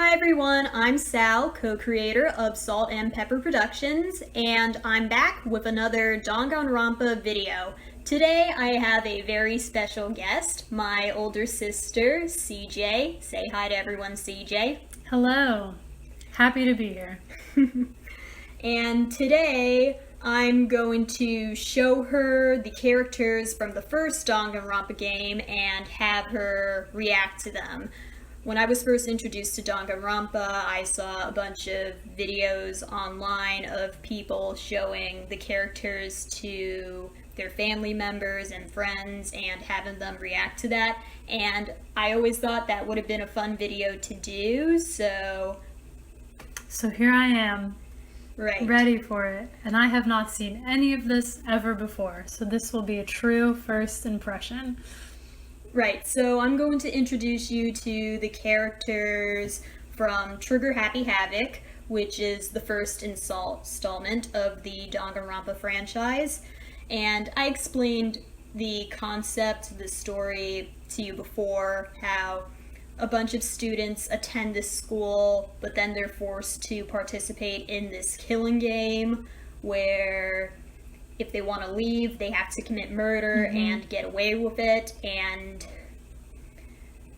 Hi everyone, I'm Sal, co-creator of Salt and Pepper Productions, and I'm back with another Danganronpa video. Today I have a very special guest, my older sister, CJ. Say hi to everyone, CJ. Hello. Happy to be here. And today I'm going to show her the characters from the first Danganronpa game and have her react to them. When I was first introduced to Danganronpa, I saw a bunch of videos online of people showing the characters to their family members and friends and having them react to that. And I always thought that would have been a fun video to do, so here I am, right, ready for it. And I have not seen any of this ever before, so this will be a true first impression. Right, so I'm going to introduce you to the characters from Trigger Happy Havoc, which is the first installment of the Danganronpa franchise. And I explained the concept, the story to you before, how a bunch of students attend this school, but then they're forced to participate in this killing game where if they want to leave, they have to commit murder and get away with it, and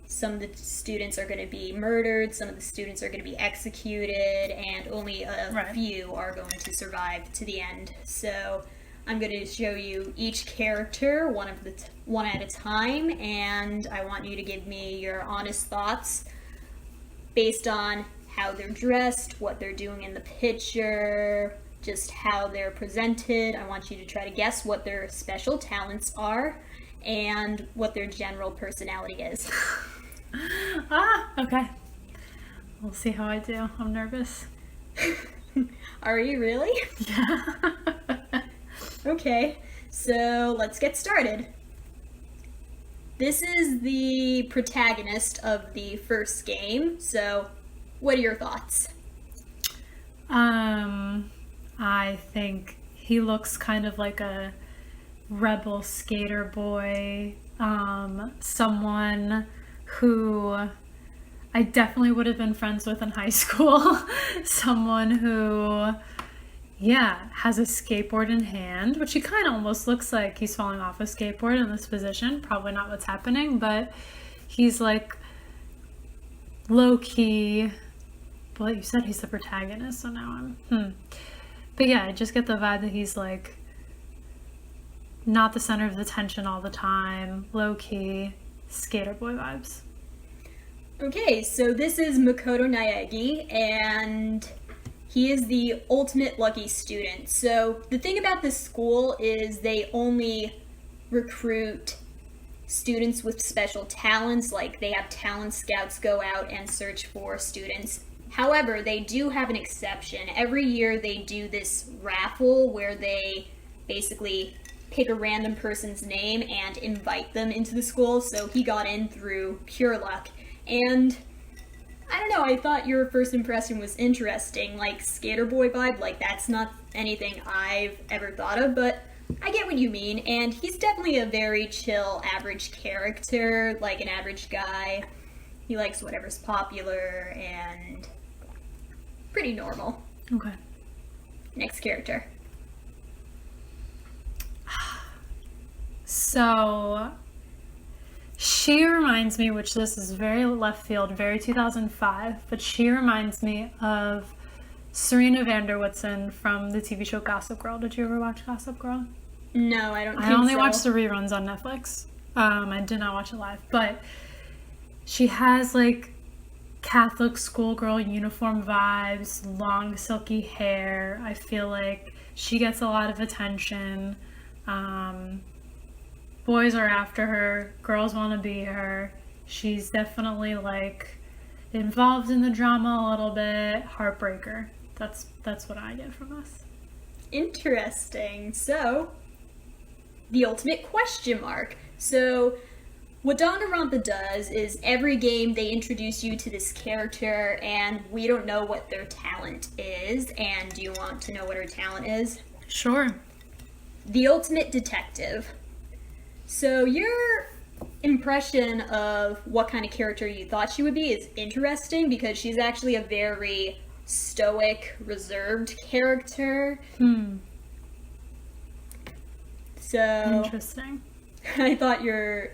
some of the students are going to be murdered, some of the students are going to be executed, and only a few are going to survive to the end. So I'm going to show you each character one at a time, and I want you to give me your honest thoughts based on how they're dressed, what they're doing in the picture, just how they're presented. I want you to try to guess what their special talents are and what their general personality is. Okay. We'll see how I do. I'm nervous. Are you really? Yeah. Okay, so let's get started. This is the protagonist of the first game, so what are your thoughts? I think he looks kind of like a rebel skater boy, someone who I definitely would have been friends with in high school, someone who, has a skateboard in hand, which he kind of almost looks like he's falling off a skateboard in this position, probably not what's happening, but he's like low-key. Well, you said he's the protagonist, so now But yeah, I just get the vibe that he's like not the center of the attention all the time, low-key, skater boy vibes. Okay, so this is Makoto Naegi, and he is the ultimate lucky student. So the thing about this school is they only recruit students with special talents, like they have talent scouts go out and search for students. However, they do have an exception. Every year they do this raffle where they basically pick a random person's name and invite them into the school, so he got in through pure luck. And I don't know, I thought your first impression was interesting, like skater boy vibe, like that's not anything I've ever thought of, but I get what you mean, and he's definitely a very chill, average character, like an average guy. He likes whatever's popular and pretty normal. Okay. Next character. So she reminds me, which this is very left field, very 2005, but she reminds me of Serena van der Woodsen from the TV show Gossip Girl. Did you ever watch Gossip Girl? No, I don't think so. I only watched the reruns on Netflix. I did not watch it live, but she has like Catholic schoolgirl uniform vibes, long silky hair. I feel like she gets a lot of attention. Boys are after her, girls want to be her. She's definitely like involved in the drama a little bit. Heartbreaker. That's what I get from this. Interesting. So, the ultimate question mark. So, what Danganronpa does is every game they introduce you to this character and we don't know what their talent is. And do you want to know what her talent is? Sure. The ultimate detective. So you're impression of what kind of character you thought she would be is interesting because she's actually a very stoic, reserved character. So Interesting. I thought your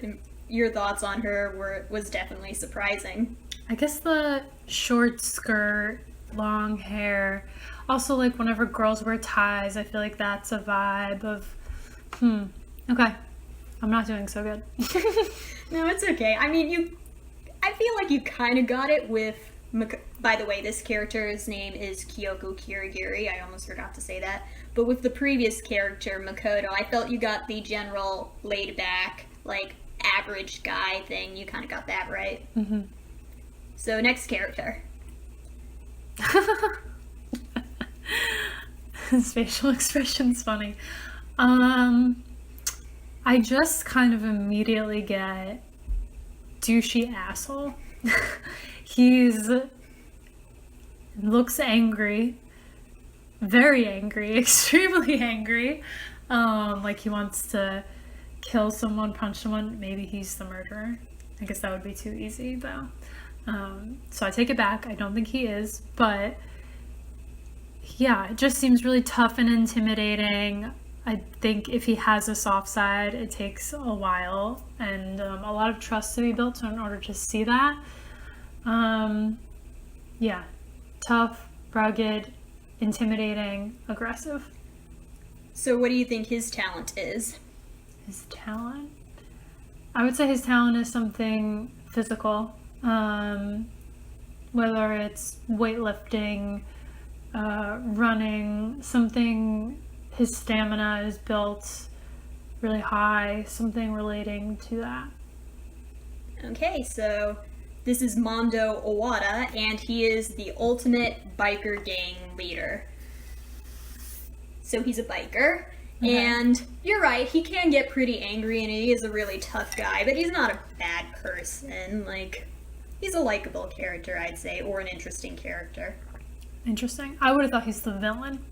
thoughts on her was definitely surprising. I guess the short skirt, long hair. Also, like, whenever girls wear ties, I feel like that's a vibe of, okay. I'm not doing so good. No, it's okay. I mean, I feel like you kind of got it with... By the way, this character's name is Kyoko Kirigiri. I almost forgot to say that. But with the previous character, Makoto, I felt you got the general laid-back, like, average guy thing. You kind of got that right. Mm-hmm. So, next character. His facial expression's funny. I just kind of immediately get douchey asshole. He's looks angry, very angry, extremely angry. Like he wants to kill someone, punch someone. Maybe he's the murderer. I guess that would be too easy though. So I take it back. I don't think he is, but yeah, it just seems really tough and intimidating. I think if he has a soft side, it takes a while and a lot of trust to be built in order to see that. Yeah, tough, rugged, intimidating, aggressive. So what do you think his talent is? His talent? I would say his talent is something physical. Whether it's weightlifting, running, something, his stamina is built really high, something relating to that. Okay, so this is Mondo Owada, and he is the ultimate biker gang leader. So he's a biker, and you're right, he can get pretty angry, and he is a really tough guy, but he's not a bad person. Like, he's a likable character, I'd say, or an interesting character. Interesting. I would have thought he's the villain.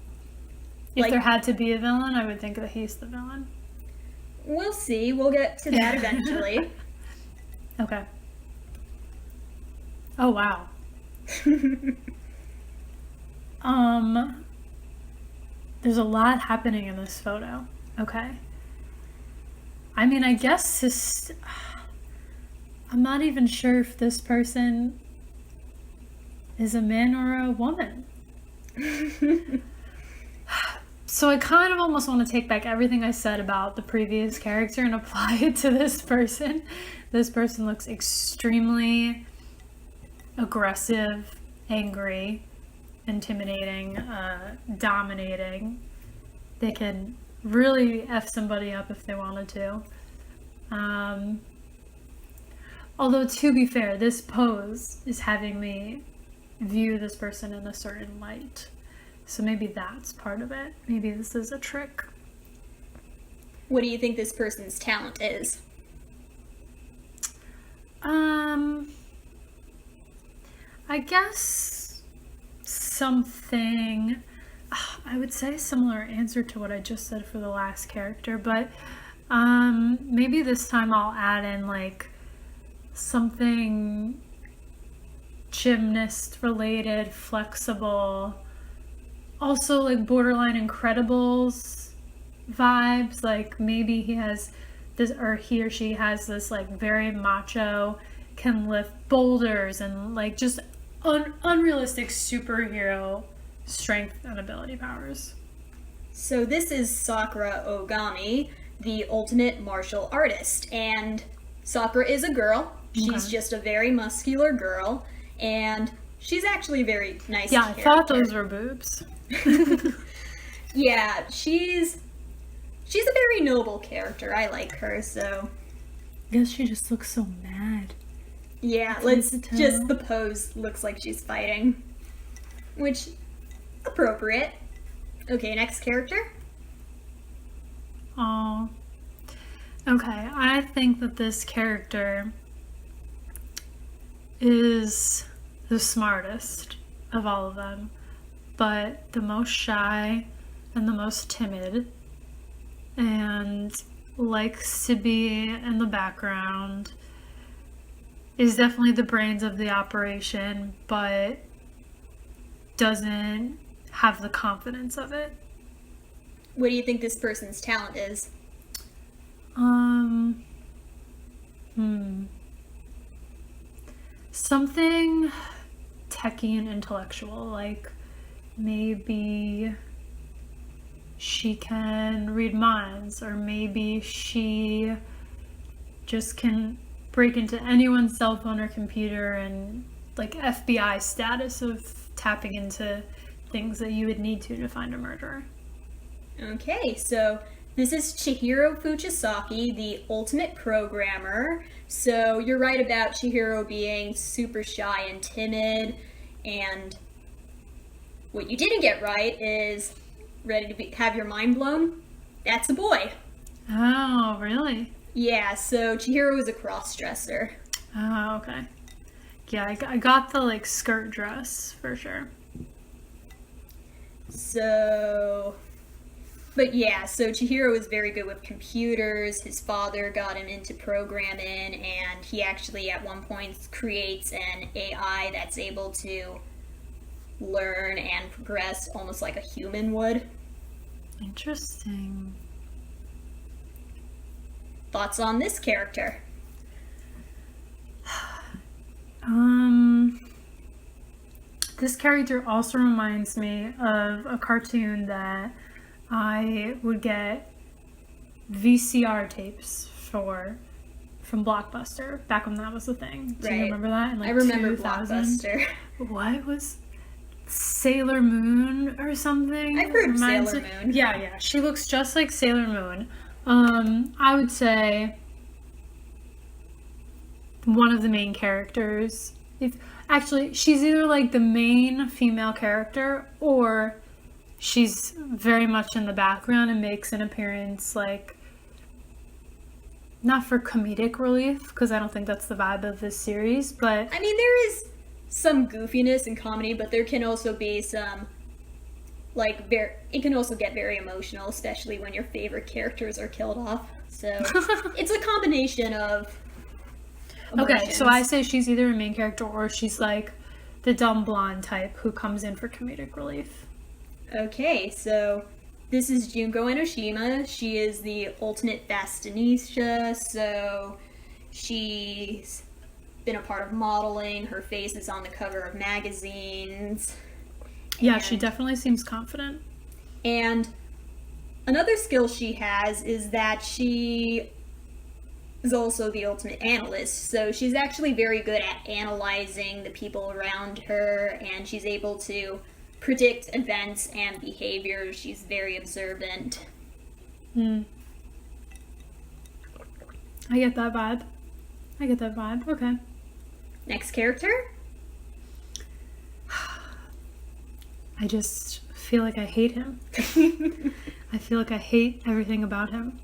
If there had to be a villain, I would think that he's the villain. We'll see. We'll get to that eventually. Okay. Oh, wow. There's a lot happening in this photo. Okay. I mean, I guess I'm not even sure if this person is a man or a woman. So I kind of almost want to take back everything I said about the previous character and apply it to this person. This person looks extremely aggressive, angry, intimidating, dominating. They could really F somebody up if they wanted to. Although, to be fair, this pose is having me view this person in a certain light. So maybe that's part of it. Maybe this is a trick. What do you think this person's talent is? I guess something, I would say a similar answer to what I just said for the last character, but maybe this time I'll add in like something gymnast related, flexible, also like borderline Incredibles vibes. Like maybe he has this, or he or she has this like very macho, can lift boulders and like just unrealistic superhero strength and ability powers. So this is Sakura Ogami, the ultimate martial artist, and Sakura is a girl. She's just a very muscular girl, and she's actually a very nice character. I thought those were boobs. Yeah, she's a very noble character. I like her, so... I guess she just looks so mad. Yeah, the pose looks like she's fighting. Which, appropriate. Okay, next character. Oh. Okay, I think that this character is the smartest of all of them, but the most shy and the most timid. And likes to be in the background, is definitely the brains of the operation, but doesn't have the confidence of it. What do you think this person's talent is? Something techie and intellectual, like maybe she can read minds, or maybe she just can break into anyone's cell phone or computer, and like FBI status of tapping into things that you would need to find a murderer. Okay, so this is Chihiro Fujisaki, the ultimate programmer. So you're right about Chihiro being super shy and timid, and what you didn't get right is ready to have your mind blown? That's a boy. Oh, really? Yeah, so Chihiro is a cross-dresser. Oh, okay. Yeah, I got the like skirt dress for sure. So Chihiro is very good with computers. His father got him into programming, and he actually at one point creates an AI that's able to learn and progress almost like a human would. Interesting. Thoughts on this character? This character also reminds me of a cartoon that I would get VCR tapes from Blockbuster back when that was a thing. Do you remember that? In like I remember 2000? Blockbuster. What was Sailor Moon or something? I've heard of Sailor Moon. Yeah. She looks just like Sailor Moon. I would say one of the main characters. Actually, she's either like the main female character, or she's very much in the background and makes an appearance, like, not for comedic relief, because I don't think that's the vibe of this series, but... I mean, there is some goofiness and comedy, but there can also be some, like, it can also get very emotional, especially when your favorite characters are killed off. So, it's a combination of emotions. Okay, so I say she's either a main character, or she's, like, the dumb blonde type who comes in for comedic relief. Okay, so this is Junko Enoshima. She is the ultimate fashionista, so she's been a part of modeling. Her face is on the cover of magazines. Yeah, she definitely seems confident. And another skill she has is that she is also the ultimate analyst. So she's actually very good at analyzing the people around her, and she's able to predict events and behavior. She's very observant. I get that vibe. Okay. Next character? I just feel like I hate him. I feel like I hate everything about him.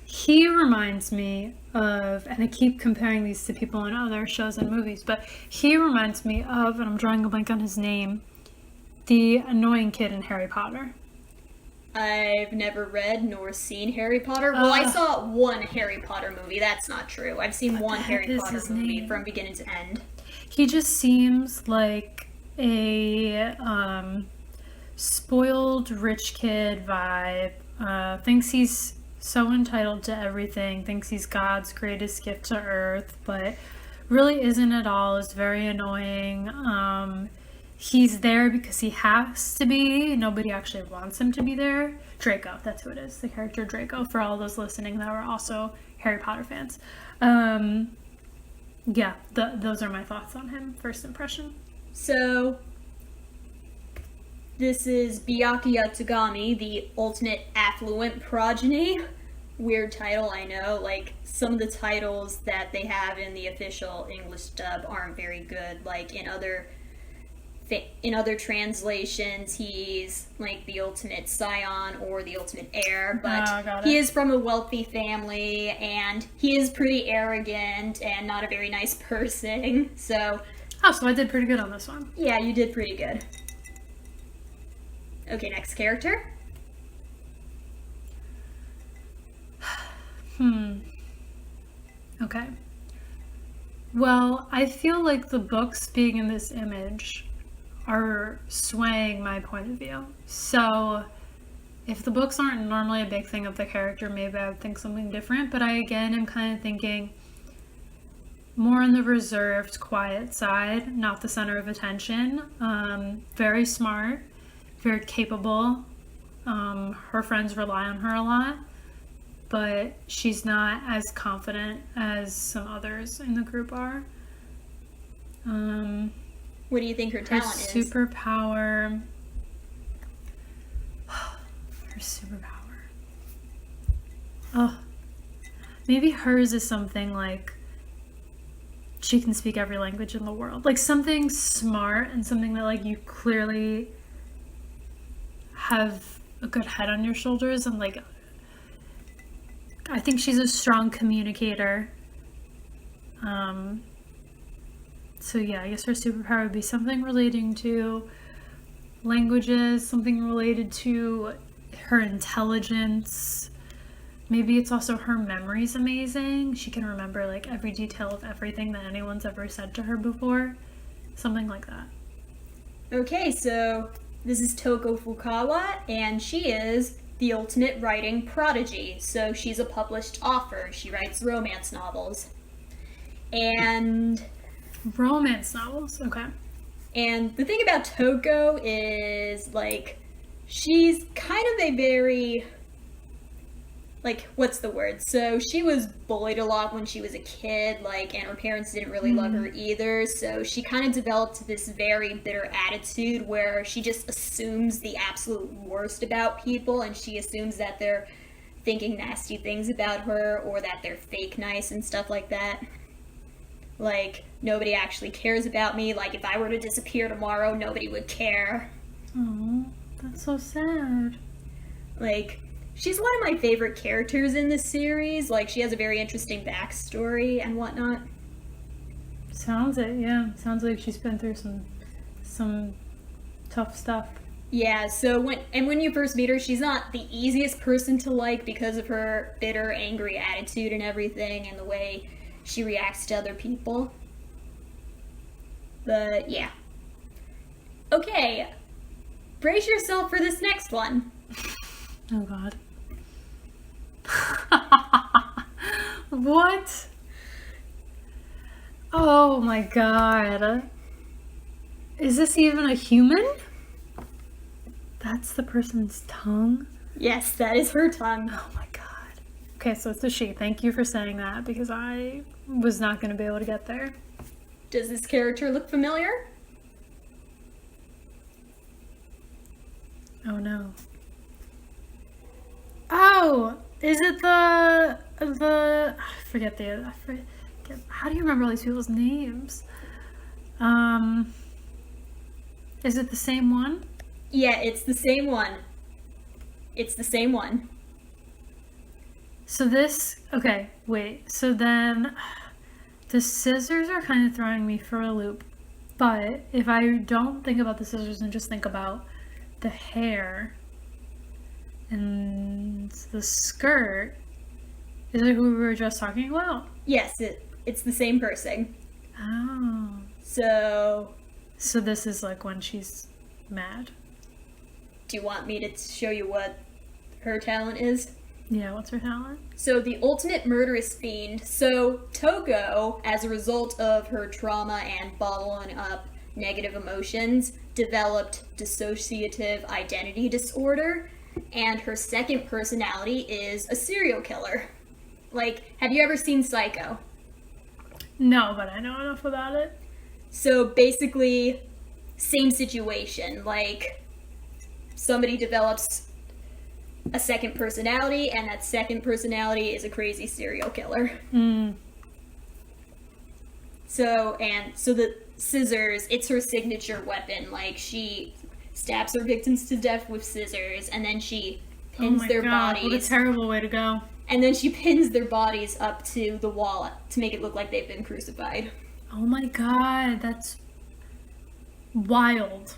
He reminds me of, and I keep comparing these to people in other shows and movies, but he reminds me of, and I'm drawing a blank on his name, the annoying kid in Harry Potter. I've never read nor seen Harry Potter. Well, I saw one Harry Potter movie. That's not true. I've seen one Harry Potter movie from beginning to end. He just seems like a spoiled rich kid vibe. Thinks he's so entitled to everything. Thinks he's God's greatest gift to Earth, but really isn't at all. Is very annoying. He's there because he has to be. Nobody actually wants him to be there. Draco, that's who it is. The character Draco, for all those listening that were also Harry Potter fans. Yeah, those are my thoughts on him. First impression. So, this is Byakuya Togami, the ultimate affluent progeny. Weird title, I know. Like, some of the titles that they have in the official English dub aren't very good. Like, in other translations, he's like the ultimate scion or the ultimate heir, but he is from a wealthy family, and he is pretty arrogant and not a very nice person. So I did pretty good on this one. Yeah, you did pretty good. Okay, next character. Okay. Well, I feel like the books being in this image are swaying my point of view. So, if the books aren't normally a big thing of the character, maybe I would think something different. But I, again, am kind of thinking more on the reserved, quiet side, not the center of attention. Very smart, very capable. Her friends rely on her a lot, but she's not as confident as some others in the group are. What do you think her talent is? Superpower. Her superpower. Oh, maybe hers is something like she can speak every language in the world. Like something smart and something that like you clearly have a good head on your shoulders, and like I think she's a strong communicator. So yeah, I guess her superpower would be something relating to languages, something related to her intelligence. Maybe it's also her memory's amazing. She can remember like every detail of everything that anyone's ever said to her before. Something like that. Okay, so this is Toko Fukawa, and she is the ultimate writing prodigy. So she's a published author. She writes romance novels. And romance novels, okay. And the thing about Toko is, like, she's kind of a very, like, what's the word? So she was bullied a lot when she was a kid, like, and her parents didn't really love her either. So she kind of developed this very bitter attitude where she just assumes the absolute worst about people, and she assumes that they're thinking nasty things about her or that they're fake nice and stuff like that. Like, nobody actually cares about me. Like, if I were to disappear tomorrow, nobody would care. Oh, that's so sad. Like, she's one of my favorite characters in this series. Like, she has a very interesting backstory and whatnot. Sounds it, yeah. Sounds like she's been through some tough stuff. Yeah, so when you first meet her, she's not the easiest person to like because of her bitter, angry attitude and everything, and the way she reacts to other people. But, yeah. Okay. Brace yourself for this next one. Oh, God. What? Oh, my God. Is this even a human? That's the person's tongue? Yes, that is her tongue. Oh, my God. Okay, so it's a she. Thank you for saying that, because I was not going to be able to get there. Does this character look familiar? Oh, no. Oh! Is it I forget how do you remember all these people's names? Is it the same one? Yeah, it's the same one. It's the same one. So okay, wait. So then, the scissors are kind of throwing me for a loop. But if I don't think about the scissors and just think about the hair and the skirt, is it who we were just talking about? Yes, it's the same person. Oh. So this is like when she's mad. Do you want me to show you what her talent is? Yeah, what's her talent? So, the ultimate murderous fiend. So, Toko, as a result of her trauma and bottling up negative emotions, developed dissociative identity disorder, and her second personality is a serial killer. Like, have you ever seen Psycho? No, but I know enough about it. So, basically, same situation. Like, somebody develops a second personality, and that second personality is a crazy serial killer. So the scissors, it's her signature weapon. Like, she stabs her victims to death with scissors, and then she pins their bodies. What a terrible way to go. And then she pins their bodies up to the wall to make it look like they've been crucified. Oh my God, that's wild.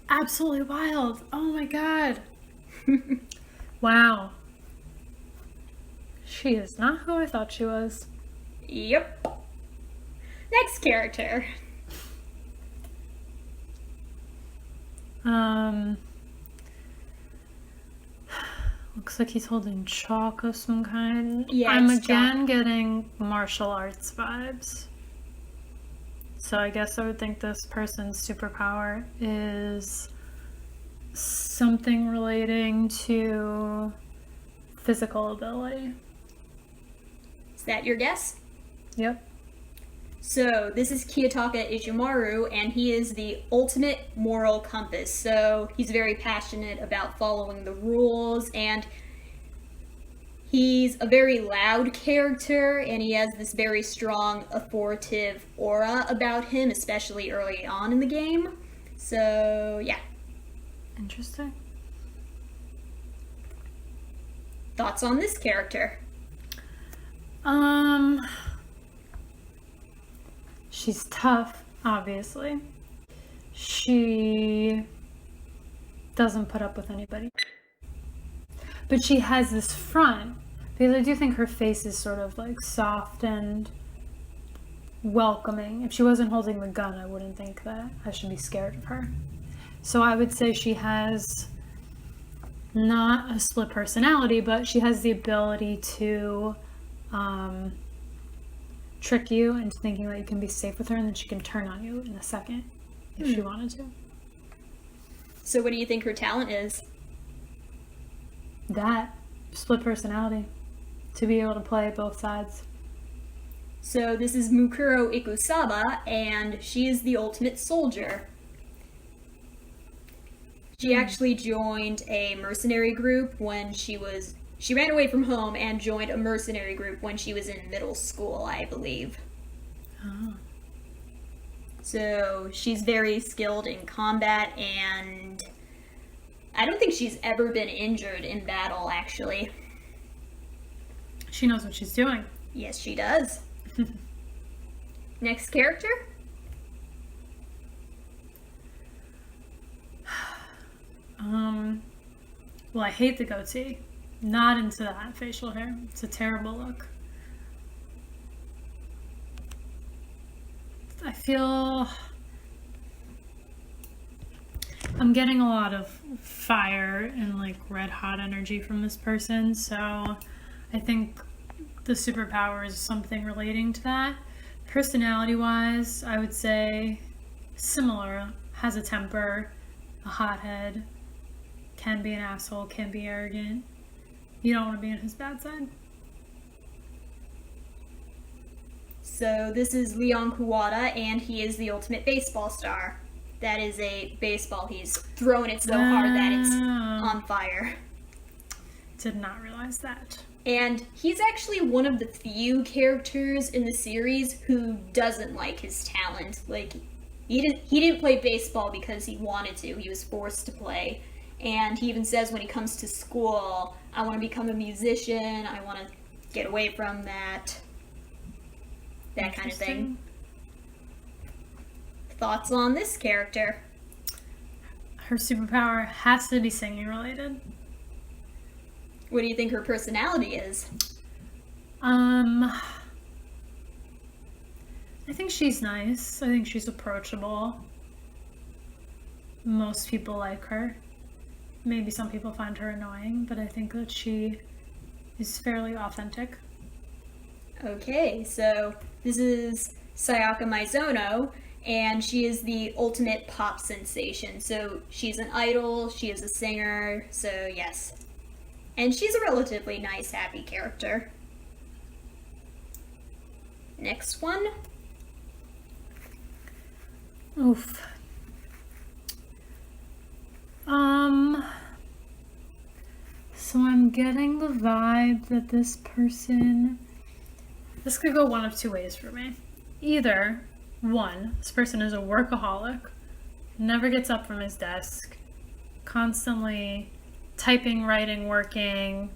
Absolutely wild. Oh my God. Wow. She is not who I thought she was. Yep. Next character. Looks like he's holding chalk of some kind. Yeah, I'm it's again getting martial arts vibes. So I guess I would think this person's superpower is something relating to physical ability. Is that your guess? Yep. So this is Kiyotaka Ishimaru, and he is the ultimate moral compass. So he's very passionate about following the rules, and he's a very loud character, and he has this very strong authoritative aura about him, especially early on in the game. So yeah. Interesting. Thoughts on this character? She's tough, obviously. She doesn't put up with anybody. But she has this front, because I do think her face is sort of like soft and welcoming. If she wasn't holding the gun, I wouldn't think that I should be scared of her. So I would say she has not a split personality, but she has the ability to trick you into thinking that you can be safe with her, and then she can turn on you in a second if she wanted to. So what do you think her talent is? That split personality, to be able to play both sides. So this is Mukuro Ikusaba, and she is the ultimate soldier. She actually joined a mercenary group when she ran away from home and joined a mercenary group when she was in middle school, I believe. Oh. So she's very skilled in combat, and I don't think she's ever been injured in battle, actually. She knows what she's doing. Yes, she does. Next character? Well, I hate the goatee. Not into that facial hair. It's a terrible look. I feel I'm getting a lot of fire and like red hot energy from this person, so I think the superpower is something relating to that. Personality wise, I would say similar. Has a temper, a hothead, can be an asshole, can be arrogant. You don't want to be on his bad side. So this is Leon Kuwata, and he is the ultimate baseball star. That is a baseball. He's throwing it so hard that it's on fire. Did not realize that. And he's actually one of the few characters in the series who doesn't like his talent. Like, he didn't play baseball because he wanted to. He was forced to play. And he even says when he comes to school, I want to become a musician. I want to get away from that kind of thing. Thoughts on this character? Her superpower has to be singing related. What do you think her personality is? I think she's nice. I think she's approachable. Most people like her. Maybe some people find her annoying, but I think that she is fairly authentic. Okay, so this is Sayaka Maizono, and she is the ultimate pop sensation. So she's an idol, she is a singer, so yes. And she's a relatively nice, happy character. Next one. Oof. So I'm getting the vibe that this could go one of two ways for me. Either, one, this person is a workaholic, never gets up from his desk, constantly typing, writing, working,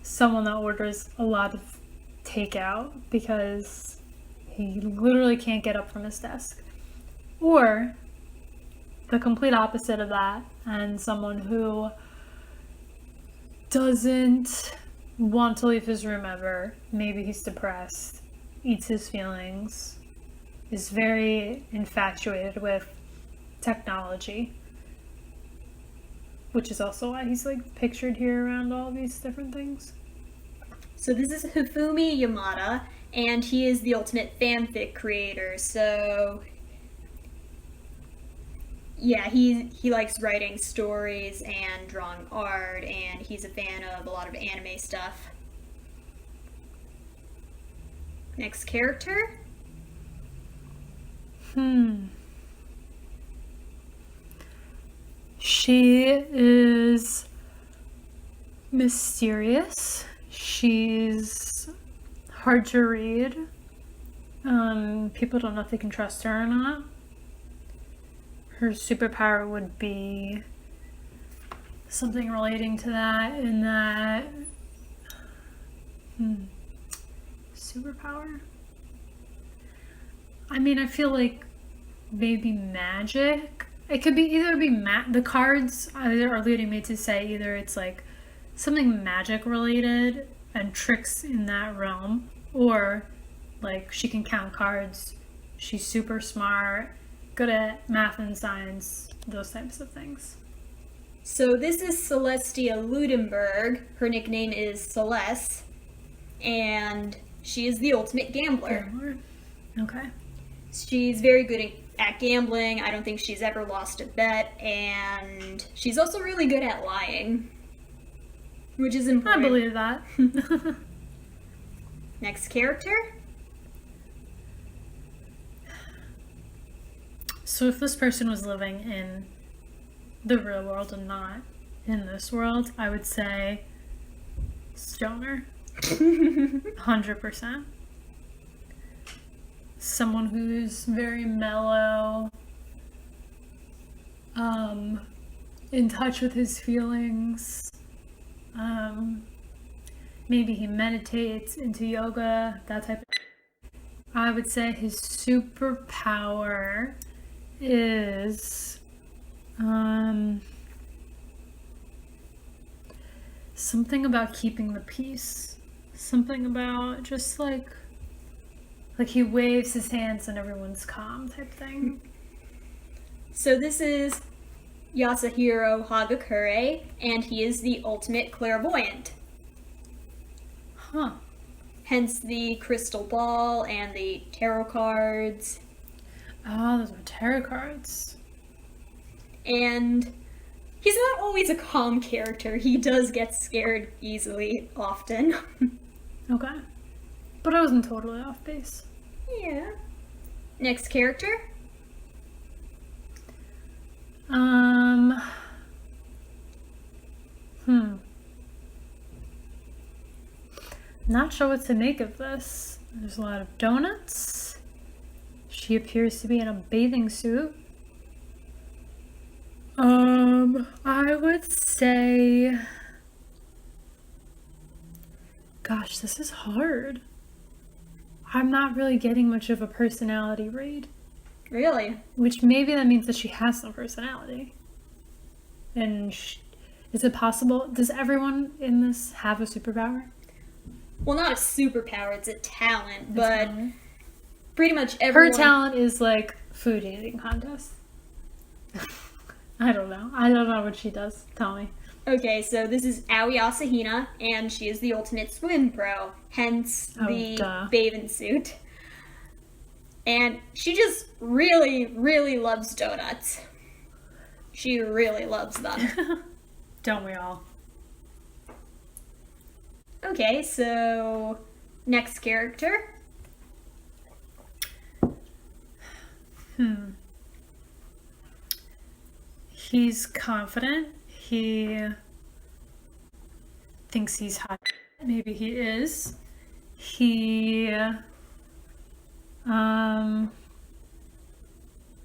someone that orders a lot of takeout because he literally can't get up from his desk. Or the complete opposite of that, and someone who doesn't want to leave his room ever. Maybe he's depressed, eats his feelings, is very infatuated with technology, which is also why he's like pictured here around all these different things. So this is Hifumi Yamada, and he is the ultimate fanfic creator. So yeah, he likes writing stories and drawing art, and he's a fan of a lot of anime stuff. Next character? She is mysterious. She's hard to read. People don't know if they can trust her or not. Her superpower would be something relating to that, in that... Superpower? I mean, I feel like maybe magic. It could be either the cards either are leading me to say either it's like something magic related and tricks in that realm, or like she can count cards, she's super smart, good at math and science, those types of things. So this is Celestia Ludenberg. Her nickname is Celeste, and she is the ultimate gambler. Okay. She's very good at gambling. I don't think she's ever lost a bet, and she's also really good at lying, which is important. I believe that. Next character? So if this person was living in the real world and not in this world, I would say stoner. 100%. Someone who's very mellow, in touch with his feelings. Maybe he meditates, into yoga, that type of... I would say his superpower is something about keeping the peace. Something about just like he waves his hands and everyone's calm type thing. So this is Yasuhiro Hagakure, and he is the ultimate clairvoyant. Huh. Hence the crystal ball and the tarot cards. Oh, those are tarot cards. And he's not always a calm character. He does get scared easily, often. Okay. But I wasn't totally off base. Yeah. Next character? Not sure what to make of this. There's a lot of donuts. She appears to be in a bathing suit. I would say... Gosh, this is hard. I'm not really getting much of a personality read. Really? Which maybe that means that she has no personality. And is it possible? Does everyone in this have a superpower? Well, not a superpower, it's a talent, but pretty much everyone... Her talent is like food eating contest. I don't know. I don't know what she does. Tell me. Okay, so this is Aoi Asahina, and she is the ultimate swim pro, hence the bathing suit. And she just really, really loves donuts. She really loves them. Don't we all? Okay, so next character. He's confident. He thinks he's hot. Maybe he is. He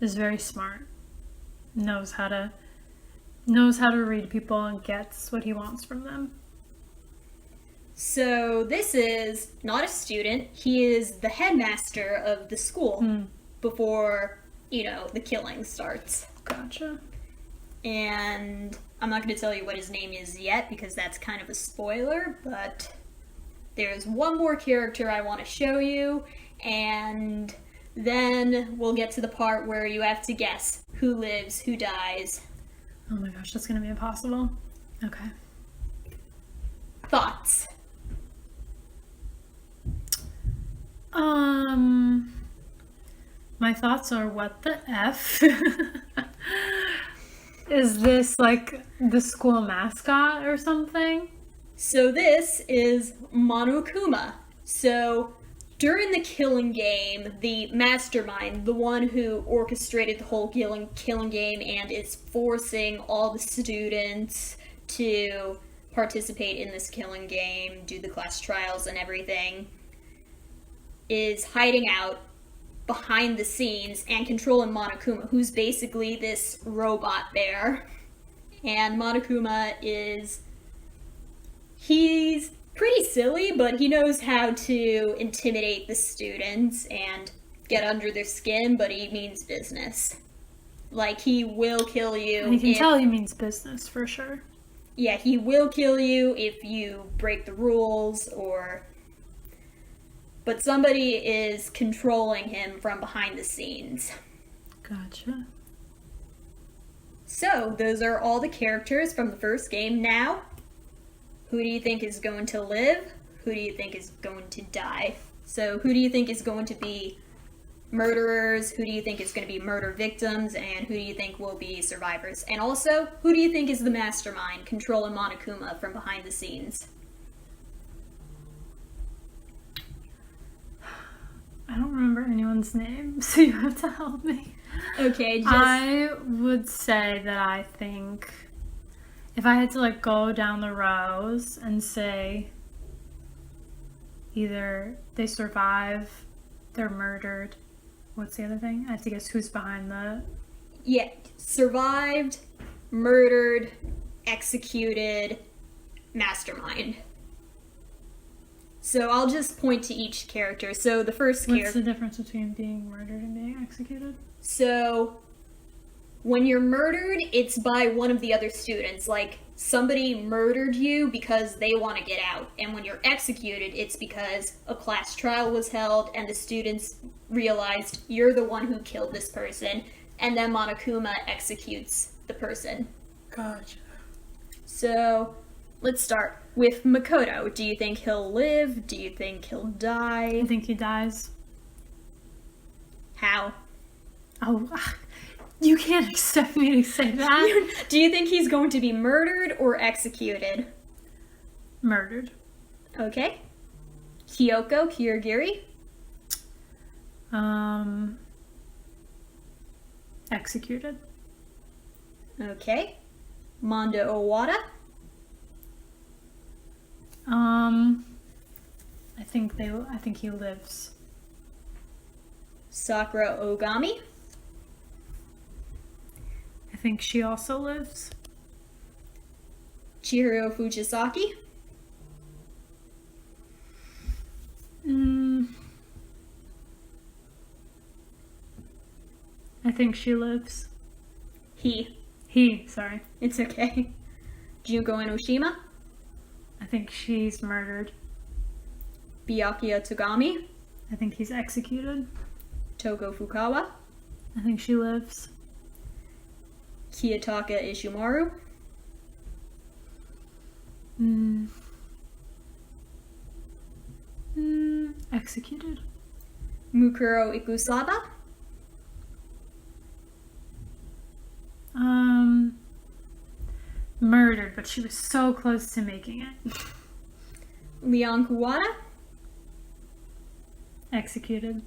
is very smart. Knows how to read people and gets what he wants from them. So this is not a student. He is the headmaster of the school before, the killing starts. Gotcha. And I'm not going to tell you what his name is yet because that's kind of a spoiler, but there's one more character I want to show you, and then we'll get to the part where you have to guess who lives, who dies. Oh my gosh, that's gonna be impossible. Okay. Thoughts? My thoughts are, what the F? Is this like the school mascot or something? So this is Monokuma. So during the killing game, the mastermind, the one who orchestrated the whole killing game and is forcing all the students to participate in this killing game, do the class trials and everything, is hiding out behind the scenes and controlling Monokuma, who's basically this robot bear. And Monokuma he's pretty silly, but he knows how to intimidate the students and get under their skin, but he means business. Like, he will kill you. You can tell he means business, for sure. Yeah, he will kill you if you break the rules, but somebody is controlling him from behind the scenes. Gotcha. So, those are all the characters from the first game. Now, who do you think is going to live? Who do you think is going to die? So, who do you think is going to be murderers? Who do you think is going to be murder victims? And who do you think will be survivors? And also, who do you think is the mastermind controlling Monokuma from behind the scenes? I don't remember anyone's name, so you have to help me. Okay, I would say that I think if I had to like go down the rows and say either they survive, they're murdered. What's the other thing? I have to guess who's behind the... Yeah, survived, murdered, executed, mastermind. So I'll just point to each character. So the first character... What's the difference between being murdered and being executed? So when you're murdered, it's by one of the other students. Like, somebody murdered you because they want to get out. And when you're executed, it's because a class trial was held and the students realized you're the one who killed this person. And then Monokuma executes the person. Gotcha. So let's start with Makoto. Do you think he'll live? Do you think he'll die? I think he dies. How? Oh, you can't expect me to say that. Do you think he's going to be murdered or executed? Murdered. Okay. Kyoko Kirigiri? Executed. Okay. Mondo Owada? I think he lives. Sakura Ogami? I think she also lives. Chihiro Fujisaki? I think she lives. He, sorry. it's okay. Junko Enoshima? I think she's murdered. Byakuya Togami? I think he's executed. Toko Fukawa? I think she lives. Kiyotaka Ishimaru? Executed. Mukuro Ikusaba? Murdered, but she was so close to making it. Kuwata? Executed.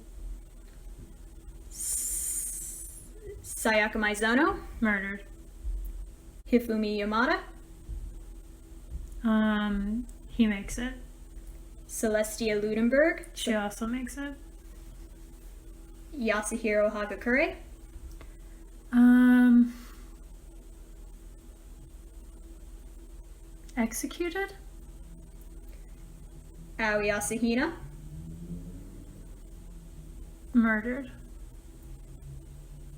Sayaka Maizono? Murdered. Hifumi Yamada? He makes it. Celestia Ludenberg? She also makes it. Yasuhiro Hagakure? Executed? Aoi Asahina? Murdered.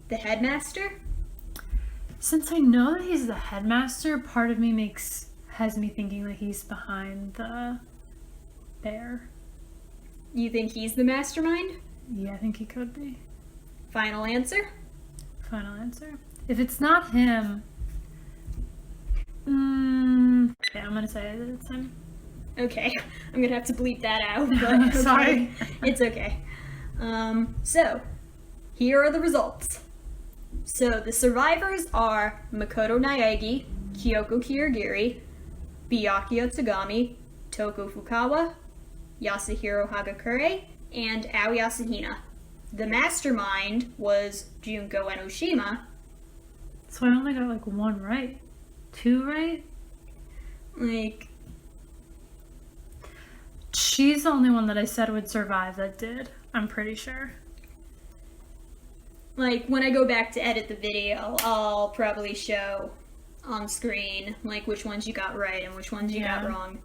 The Headmaster? Since I know that he's the headmaster, part of me has me thinking that he's behind the Bear. You think he's the mastermind? Yeah, I think he could be. Final answer? Final answer. If it's not him, yeah, I'm gonna say it's him. Okay, I'm gonna have to bleep that out, but okay. Sorry. It's okay. So, here are the results. So, the survivors are Makoto Naegi, Kyoko Kirigiri, Byakuya Togami, Toko Fukawa, Yasuhiro Hagakure, and Aoi Asahina. The mastermind was Junko Enoshima. So I only got like 1 right. 2 right? Like, she's the only one that I said would survive that did. I'm pretty sure. like when I go back to edit the video, I'll probably show on screen like which ones you got right and which ones you got wrong.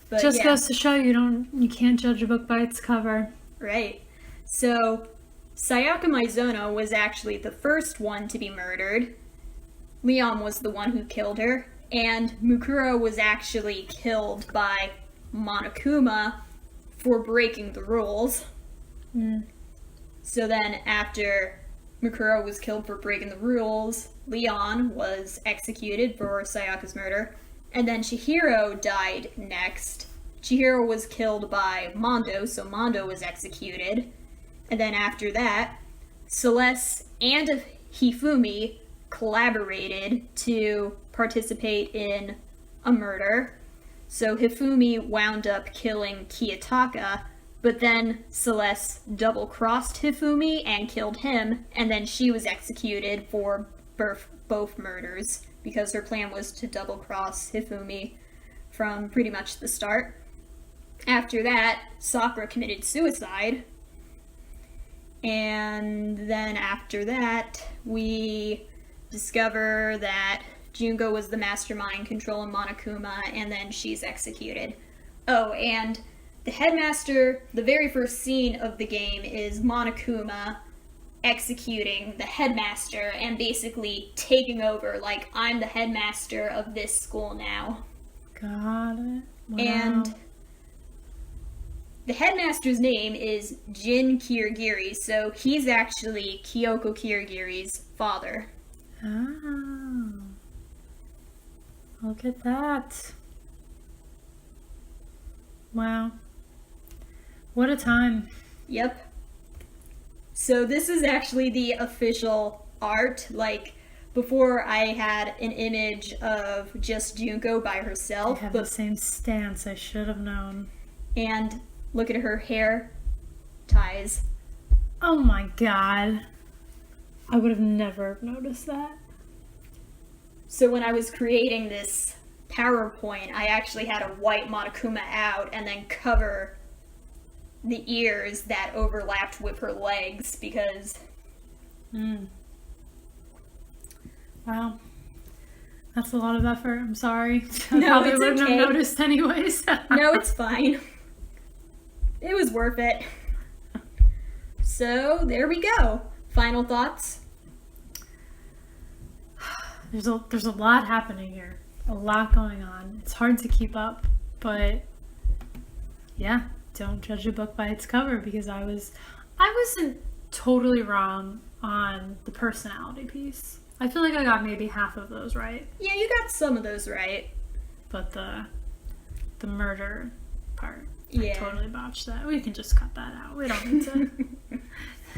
But just goes to show you can't judge a book by its cover. Right. So Sayaka Maizono was actually the first one to be murdered. Leon was the one who killed her, and Mukuro was actually killed by Monokuma for breaking the rules. So then after Mukuro was killed for breaking the rules, Leon was executed for Sayaka's murder, and then Chihiro died next. Chihiro was killed by Mondo, so Mondo was executed. And then after that, Celeste and Hifumi collaborated to participate in a murder. So Hifumi wound up killing Kiyotaka, but then Celeste double-crossed Hifumi and killed him, and then she was executed for both murders, because her plan was to double-cross Hifumi from pretty much the start. After that, Sakura committed suicide, and then after that, we discover that Junko was the mastermind controlling Monokuma, and then she's executed. Oh, and the Headmaster, the very first scene of the game is Monokuma executing the Headmaster and basically taking over, like, I'm the Headmaster of this school now. Got it. Wow. And the Headmaster's name is Jin Kirigiri, so he's actually Kyoko Kirigiri's father. Oh. Look at that. Wow. What a time. Yep. So this is actually the official art. Like, before I had an image of just Junko by herself. I have the same stance. I should have known. And look at her hair ties. Oh my god. I would have never noticed that. So when I was creating this PowerPoint, I actually had a white Monokuma out and then cover the ears that overlapped with her legs because... Wow. That's a lot of effort. I'm sorry. No, I probably it's wouldn't okay. have noticed anyways. No, it's fine. It was worth it. So, there we go. Final thoughts? There's a lot happening here. A lot going on. It's hard to keep up, but yeah, don't judge a book by its cover, because I wasn't totally wrong on the personality piece. I feel like I got maybe half of those right. Yeah, you got some of those right. But the murder part, Yeah. I totally botched that. We can just cut that out. We don't need to.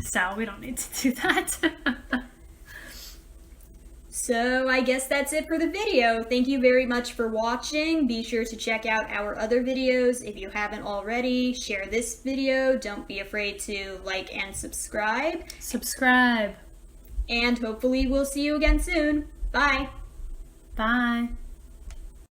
Sal, we don't need to do that. So I guess that's it for the video. Thank you very much for watching. Be sure to check out our other videos if you haven't already. Share this video. Don't be afraid to like and subscribe. Subscribe. And hopefully we'll see you again soon. Bye. Bye.